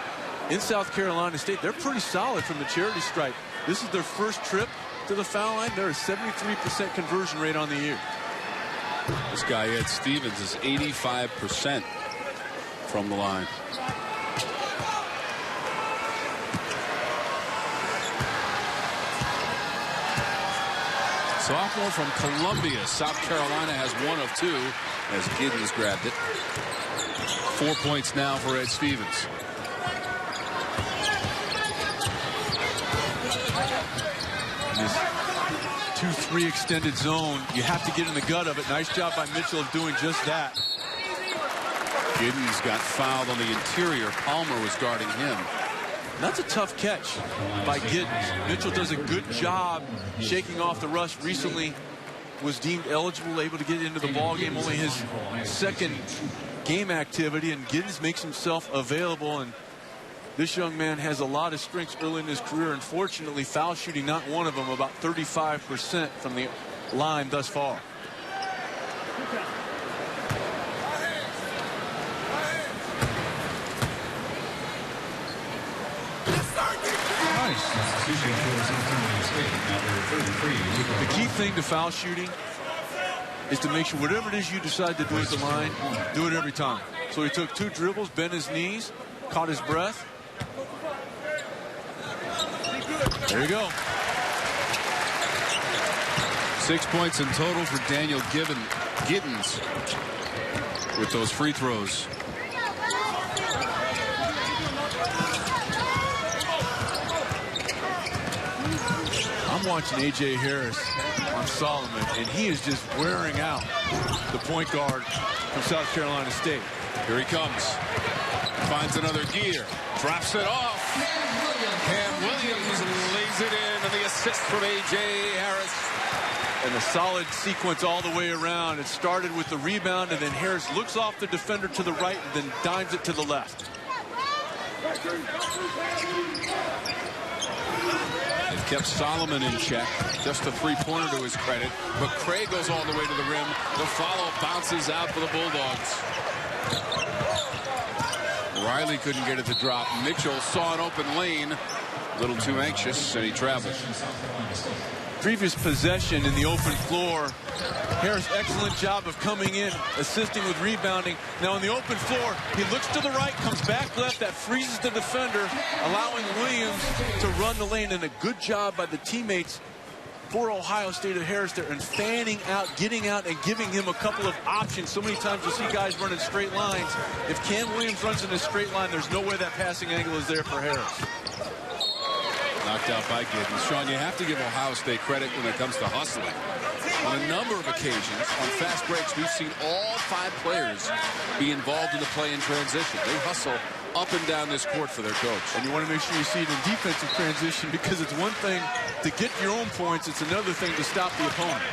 in South Carolina State. They're pretty solid from the charity stripe. This is their first trip to the foul line. They're a 73% conversion rate on the year. This guy, Ed Stevens, is 85% from the line. Sophomore from Columbia, South Carolina, has 1 of 2 as Giddens grabbed it. 4 points now for Ed Stevens. This 2-3 extended zone. You have to get in the gut of it. Nice job by Mitchell of doing just that. Giddens got fouled on the interior. Palmer was guarding him. That's a tough catch by Giddens. Mitchell does a good job shaking off the rush. Recently was deemed eligible, able to get into the ball game. Only his second game activity, and Giddens makes himself available. And this young man has a lot of strengths early in his career. Unfortunately, foul shooting, not one of them, about 35% from the line thus far. The key thing to foul shooting is to make sure whatever it is you decide to do at the line, do it every time. So he took 2 dribbles, bent his knees, caught his breath. There you go. 6 points in total for Daniel Giddens with those free throws. I'm watching A.J. Harris on Solomon, and he is just wearing out the point guard from South Carolina State. Here he comes. Finds another gear. Drops it off. Cam Williams lays it in, and the assist from A.J. Harris. And a solid sequence all the way around. It started with the rebound, and then Harris looks off the defender to the right and then dimes it to the left. It kept Solomon in check. Just a three-pointer to his credit. McCray goes all the way to the rim. The follow bounces out for the Bulldogs. Riley couldn't get it to drop. Mitchell saw an open lane. A little too anxious, and he traveled. Previous possession in the open floor. Harris, excellent job of coming in, assisting with rebounding. Now in the open floor, he looks to the right, comes back left. That freezes the defender, allowing Williams to run the lane. And a good job by the teammates for Ohio State of Harris there, and fanning out, getting out, and giving him a couple of options. So many times you'll see guys running straight lines. If Cam Williams runs in a straight line, there's no way that passing angle is there for Harris. Knocked out by Giddens. Sean, you have to give Ohio State credit when it comes to hustling. On a number of occasions, on fast breaks, we've seen all 5 players be involved in the play in transition. They hustle up and down this court for their coach. And you want to make sure you see it in defensive transition, because it's one thing to get your own points. It's another thing to stop the opponent.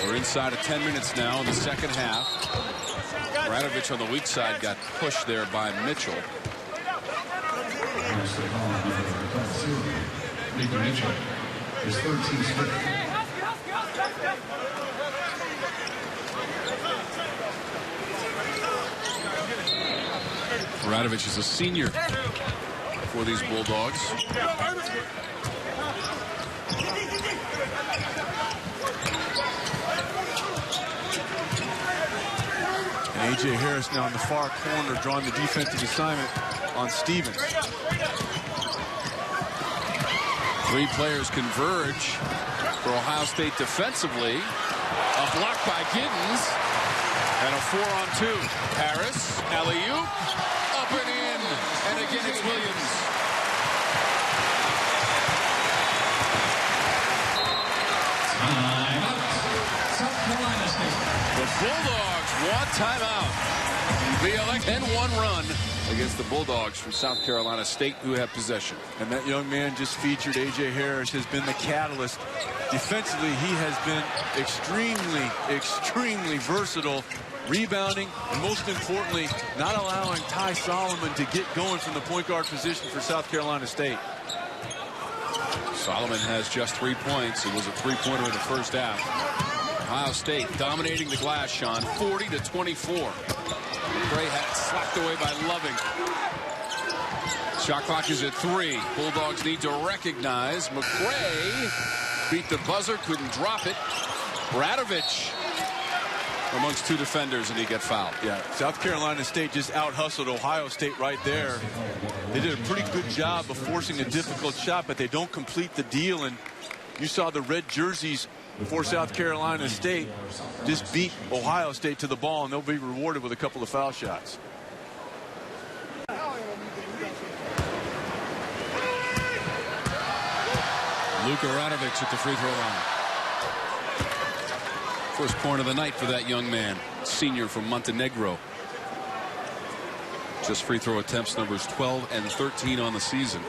We're inside of 10 minutes now in the second half. Radovich on the weak side got pushed there by Mitchell. Mitchell is 13 straight. Radovich is a senior for these Bulldogs. And A.J. Harris now in the far corner, drawing the defensive assignment on Stevens. 3 players converge for Ohio State defensively. A block by Giddens. And a 4-on-2. Harris, alley-oop, up and in. And again, it's Williams. South Carolina State. The Bulldogs want timeout. The 10-1 run against the Bulldogs from South Carolina State, who have possession. And that young man just featured, A.J. Harris, has been the catalyst. Defensively, he has been extremely versatile, rebounding, and most importantly, not allowing Ty Solomon to get going from the point guard position for South Carolina State. Solomon has just 3 points. It was a three-pointer in the first half. Ohio State dominating the glass, Sean, 40-24. McCray had slapped away by Loving. Shot clock is at 3. Bulldogs need to recognize. McCray beat the buzzer, couldn't drop it. Radovich amongst 2 defenders, and he got fouled. Yeah, South Carolina State just out-hustled Ohio State right there. They did a pretty good job of forcing a difficult shot, but they don't complete the deal. And you saw the red jerseys for South Carolina State just beat Ohio State to the ball, and they'll be rewarded with a couple of foul shots. Luka Radovic at the free throw line. First point of the night for that young man, senior from Montenegro. Just free throw attempts numbers 12 and 13 on the season.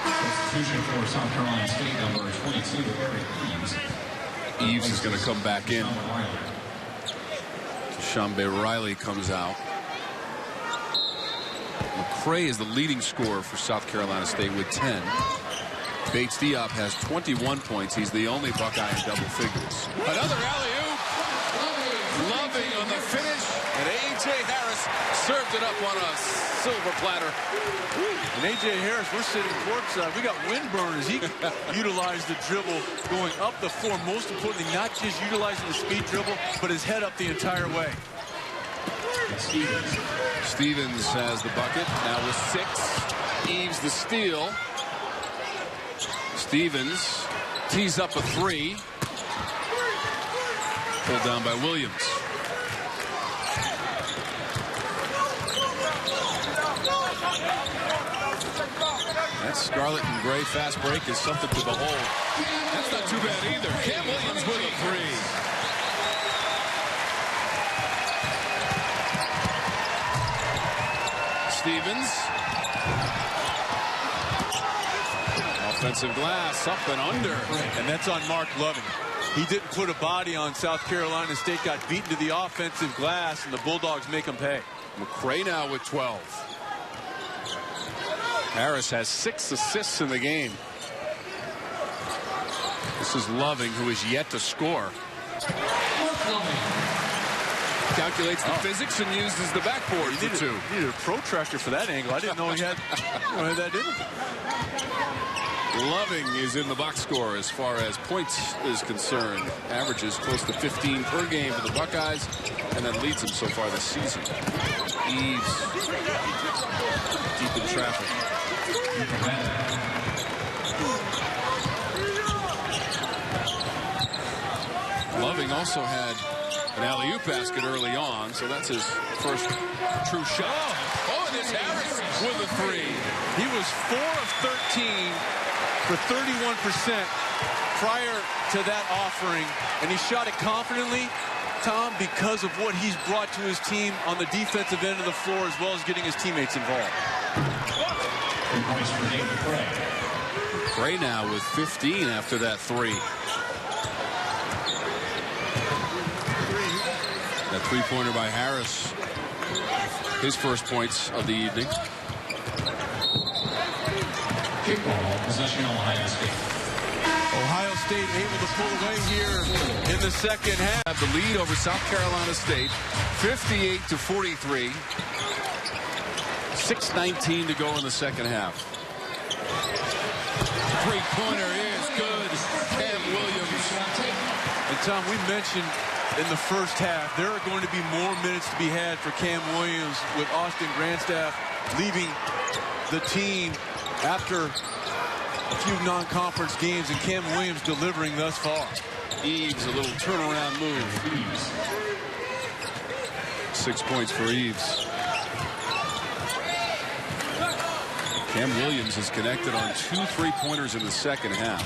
Substitution for South Carolina State, number 22, Eric Eves. Eves is going to come back in. Shambe Riley comes out. McCray is the leading scorer for South Carolina State with 10. Bates Diop has 21 points. He's the only Buckeye in double figures. Another alley-oop. Loving on the finish. And A.J. Harris served it up on a silver platter. And A.J. Harris, we're sitting courtside. We got wind burners. He utilized the dribble going up the floor. Most importantly, not just utilizing the speed dribble, but his head up the entire way. Stevens has the bucket. Now with 6. Eves the steal. Stevens tees up a 3. Pulled down by Williams. That scarlet and gray fast break is something to behold. That's not too bad either. Cam Williams with a 3. Stevens. Offensive glass up and under. And that's on Mark Loving. He didn't put a body on South Carolina State, got beaten to the offensive glass, and the Bulldogs make him pay. McCray now with 12. Harris has 6 assists in the game. This is Loving, who is yet to score. Calculates the physics and uses the backboard for 2. He needed a protractor for that angle. I didn't know he had that in him. Loving is in the box score as far as points is concerned. Averages close to 15 per game for the Buckeyes, and that leads them so far this season. Eves deep in traffic. Loving also had an alley-oop basket early on, so that's his first true shot. Oh, and this Harris with a 3. He was 4 of 13 for 31% prior to that offering, and he shot it confidently, Tom, because of what he's brought to his team on the defensive end of the floor, as well as getting his teammates involved. Gray now with 15 after that 3. That three-pointer by Harris, his first points of the evening. Kickball, possession, Ohio State. Ohio State able to pull away here in the second half. Have the lead over South Carolina State, 58-43. 6:19 to go in the second half. Three-pointer is good. Cam Williams. And Tom, we mentioned in the first half there are going to be more minutes to be had for Cam Williams with Austin Grandstaff leaving the team after a few non-conference games, and Cam Williams delivering thus far. Eves, a little turnaround move. 6 points for Eves. Cam Williams is connected on 2 three-pointers in the second half.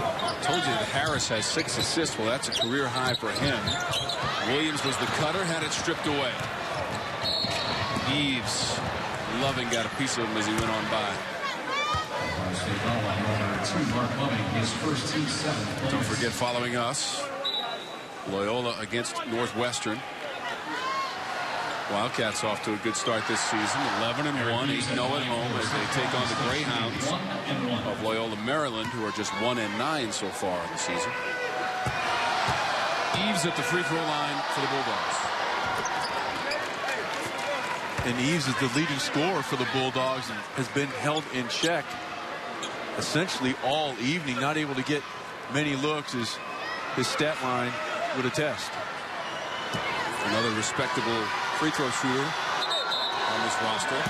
I told you that Harris has 6 assists. Well, that's a career high for him. Williams was the cutter, had it stripped away. Eves, Loving got a piece of him as he went on by. Don't forget, following us, Loyola against Northwestern. Wildcats off to a good start this season, 11-1, 8-0 at home as they take on the Greyhounds of Loyola, Maryland, who are just 1-9 so far in the season. Eves at the free throw line for the Bulldogs. And Eves is the leading scorer for the Bulldogs and has been held in check essentially all evening, not able to get many looks, as his stat line would attest. Another respectable free throw shooter on this roster.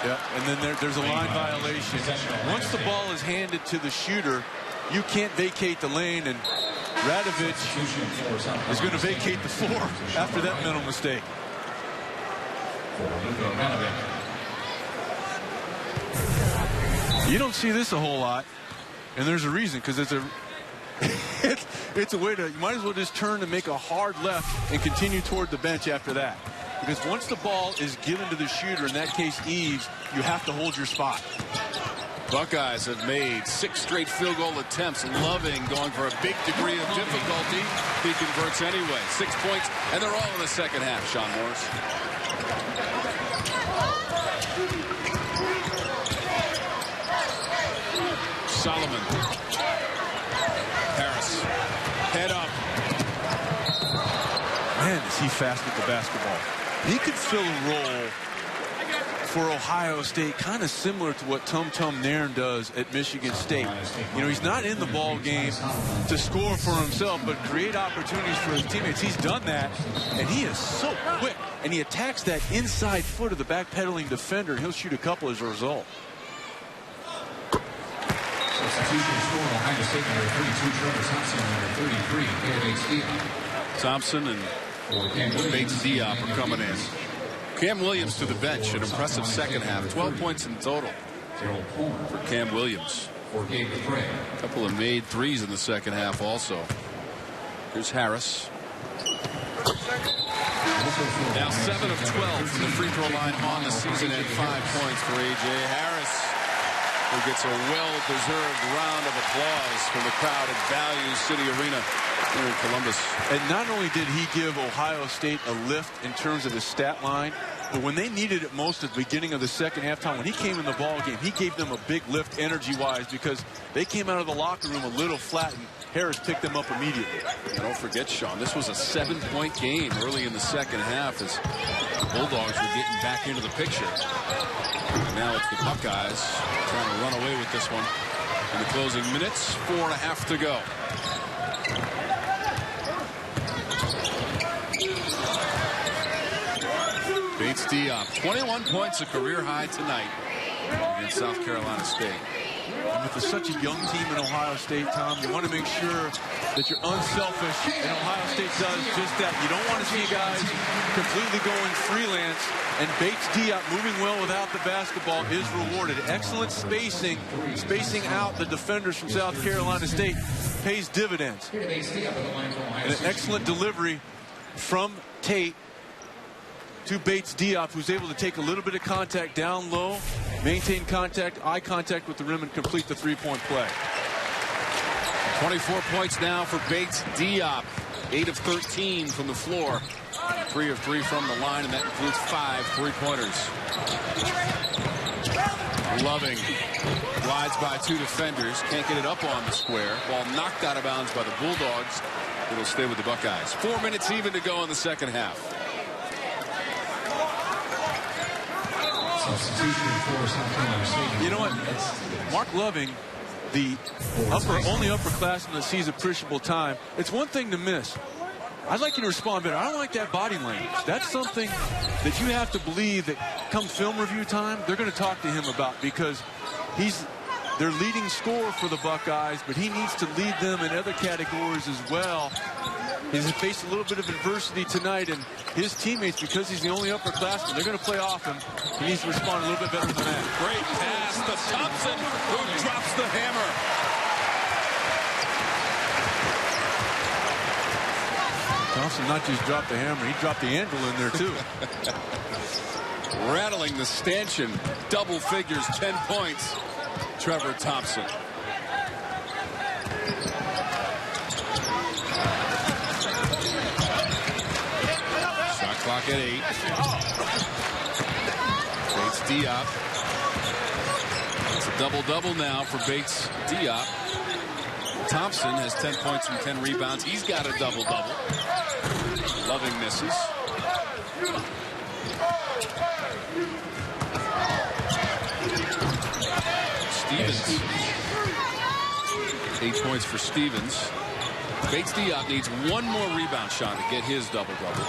Yeah, and then there's a line violation. Once the ball is handed to the shooter, you can't vacate the lane, and Radovic is going to vacate the floor after that mental mistake. You don't see this a whole lot, and there's a reason, because it's a it's a way to, you might as well just turn and make a hard left and continue toward the bench after that. Because once the ball is given to the shooter, in that case Eves, you have to hold your spot. Buckeyes have made 6 straight field goal attempts. Loving going for a big degree of difficulty. He converts anyway. 6 points, and they're all in the second half, Sean Morris. Solomon. Harris. Head up. Man, is he fast with the basketball. He could fill a role for Ohio State, kind of similar to what Tum Tum Nairn does at Michigan State. You know, he's not in the ball game to score for himself, but create opportunities for his teammates. He's done that, and he is so quick. And he attacks that inside foot of the backpedaling defender, and he'll shoot a couple as a result. Substitution score, Ohio State number 32, Trevor Thompson, number 33, Bates Diop. Thompson and Bates Diop are coming in. Cam Williams to the bench, an impressive second half. 12 points in total for Cam Williams. A couple of made threes in the second half also. Here's Harris. Now 7 of 12 from the free throw line on the season and 5 points for A.J. Harris, who gets a well-deserved round of applause from the crowd at Value City Arena here in Columbus. And not only did he give Ohio State a lift in terms of his stat line, but when they needed it most at the beginning of the second halftime, when he came in the ball game, he gave them a big lift energy-wise, because they came out of the locker room a little flat, and Harris picked them up immediately. And don't forget, Sean, this was a 7-point game early in the second half as the Bulldogs were getting back into the picture. And now it's the Buckeyes trying to run away with this one in the closing minutes. 4.5 to go. Bates Diop, 21 points, a career high tonight against South Carolina State. And with such a young team in Ohio State, Tom, you want to make sure that you're unselfish, and Ohio State does just that. You don't want to see guys completely going freelance, and Bates Diop moving well without the basketball is rewarded. Excellent spacing out the defenders from South Carolina State pays dividends. And an excellent delivery from Tate to Bates Diop, who's able to take a little bit of contact down low, maintain contact, eye contact with the rim, and complete the three-point play. 24 points now for Bates Diop. 8 of 13 from the floor. 3 of 3 from the line, and that includes 5 three-pointers. Loving glides by 2 defenders. Can't get it up on the square. Ball knocked out of bounds by the Bulldogs. It'll stay with the Buckeyes. 4 minutes even to go in the second half. You know what? Mark Loving, the only upperclassman that sees appreciable time. It's one thing to miss. I'd like you to respond better. I don't like that body language. That's something that you have to believe that come film review time, they're going to talk to him about, because he's their leading scorer for the Buckeyes, but he needs to lead them in other categories as well. He's faced a little bit of adversity tonight, and his teammates, because he's the only upperclassman, they're going to play off him. He needs to respond a little bit better than that. Great pass to Thompson, who drops the hammer. Thompson not just dropped the hammer, he dropped the anvil in there too. Rattling the stanchion, double figures, 10 points. Trevor Thompson. Shot clock at 8. Bates Diop. It's a double-double now for Bates Diop. Thompson has 10 points and 10 rebounds. He's got a double-double. Loving misses. Stevens. 8 points for Stevens. Bates Diop needs one more rebound shot to get his double-double.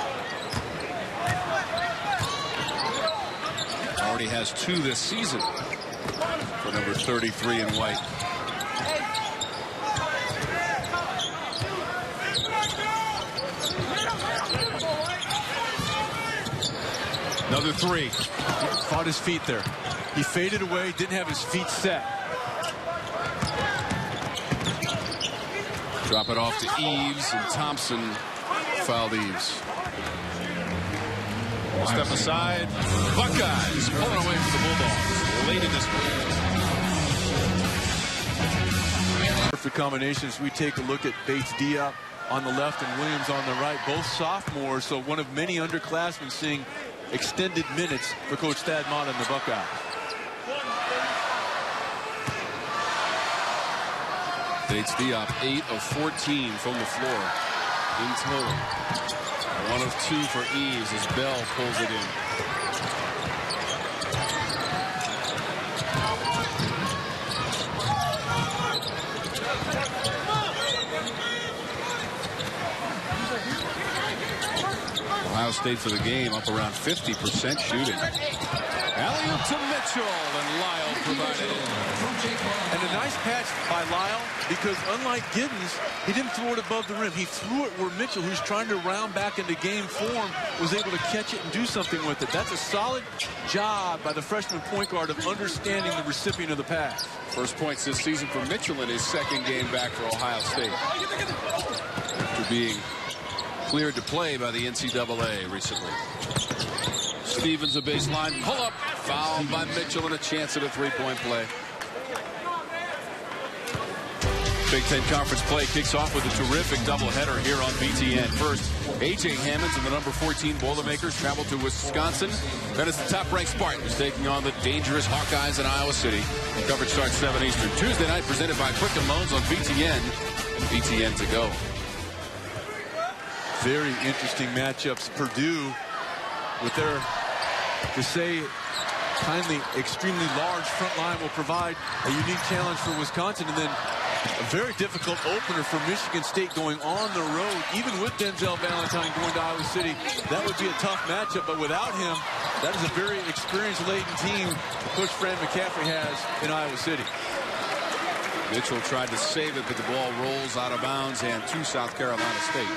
Already has 2 this season for number 33 in white. Another 3. He fought his feet there. He faded away, didn't have his feet set. Drop it off to Eves, and Thompson fouled Eves. Step aside. Buckeyes pulling away from the Bulldogs late in this one. Perfect combinations. We take a look at Bates-Diop on the left and Williams on the right, both sophomores, so one of many underclassmen seeing extended minutes for Coach Thad Matta and the Buckeyes. Bates-Diop 8 of 14 from the floor in total. 1 of 2 for Eves as Bell pulls it in. Ohio State for the game up around 50% shooting. Alley-oop to Mitchell, and Lyle provided it. And a nice catch by Lyle, because unlike Giddens, he didn't throw it above the rim. He threw it where Mitchell, who's trying to round back into game form, was able to catch it and do something with it. That's a solid job by the freshman point guard of understanding the recipient of the pass. First points this season for Mitchell in his second game back for Ohio State, after being cleared to play by the NCAA recently. Stevens a baseline pull-up, fouled by Mitchell, and a chance at a three-point play. Big Ten Conference play kicks off with a terrific doubleheader here on BTN. First, A.J. Hammonds and the number 14 Boilermakers travel to Wisconsin. Then it's the top-ranked Spartans taking on the dangerous Hawkeyes in Iowa City. The coverage starts 7 Eastern. Tuesday night presented by Quicken Loans on BTN and BTN to go. Very interesting matchups. Purdue with their, to say kindly, extremely large front line will provide a unique challenge for Wisconsin, and then a very difficult opener for Michigan State going on the road. Even with Denzel Valentine going to Iowa City, that would be a tough matchup, but without him, that is a very experience-laden team Coach Fran McCaffrey has in Iowa City. Mitchell tried to save it, but the ball rolls out of bounds and to South Carolina State.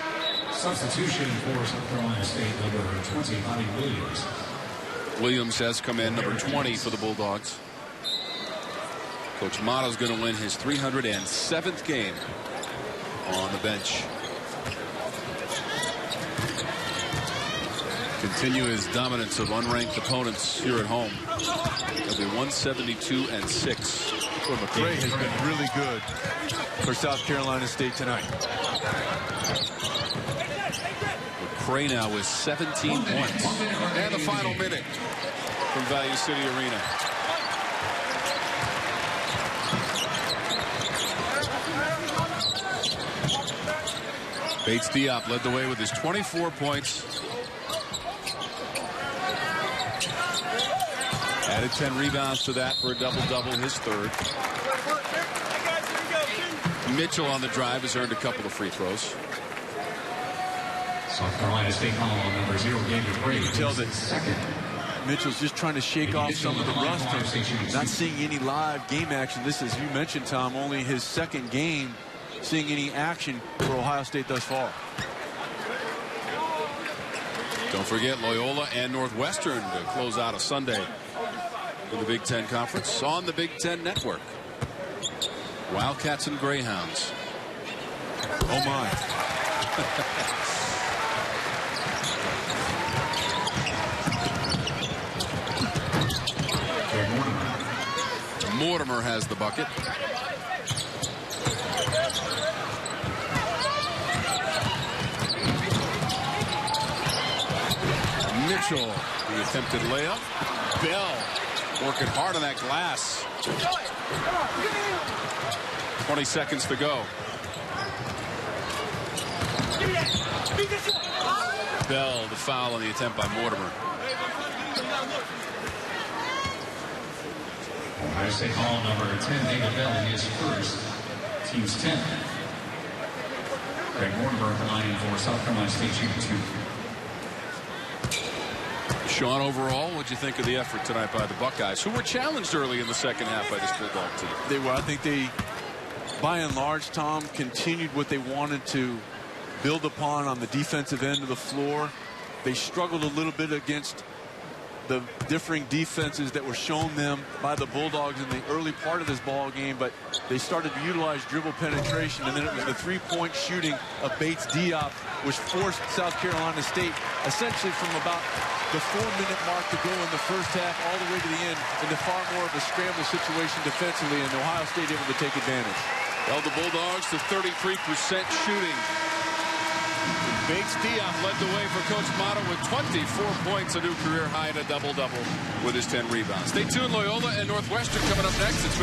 Substitution for South Carolina State, number 20, Monty Williams. Williams has come in, number 20 for the Bulldogs. Coach Matta's going to win his 307th game on the bench. Continue his dominance of unranked opponents here at home. They'll be 172-6. Well, McCray has been really good for South Carolina State tonight. McCray now with 17 points. And the final minute from Value City Arena. Bates-Diop led the way with his 24 points. Added 10 rebounds to that for a double-double, his third. Mitchell on the drive has earned a couple of free throws. South Carolina State Hall number 0 gave a break. You can tell that second. Mitchell's just trying to shake off some of the rust of not seeing any live game action. This, as you mentioned, Tom, only his second game seeing any action for Ohio State thus far. Don't forget Loyola and Northwestern to close out a Sunday in the Big Ten Conference on the Big Ten Network. Wildcats and Greyhounds. Oh my. Mortimer has the bucket. Mitchell, the attempted layup. Bell working hard on that glass. 20 seconds to go. Bell, the foul on the attempt by Mortimer. Ohio State Hall number 10, David Bell, in his first, team's 10th. Greg Mortimer at the line for South Carolina State shooting 2. Sean, overall, what'd you think of the effort tonight by the Buckeyes, who were challenged early in the second half by this Bulldog team? They were. I think they, by and large, Tom, continued what they wanted to build upon on the defensive end of the floor. They struggled a little bit against the differing defenses that were shown them by the Bulldogs in the early part of this ball game, but they started to utilize dribble penetration, and then it was the three-point shooting of Bates Diop, which forced South Carolina State essentially from about the 4-minute mark to go in the first half all the way to the end into far more of a scramble situation defensively, and Ohio State able to take advantage. Held the Bulldogs to 33% shooting. Bates Diop led the way for Coach Mata with 24 points, a new career high, and a double-double with his 10 rebounds. Stay tuned. Loyola and Northwestern coming up next. It's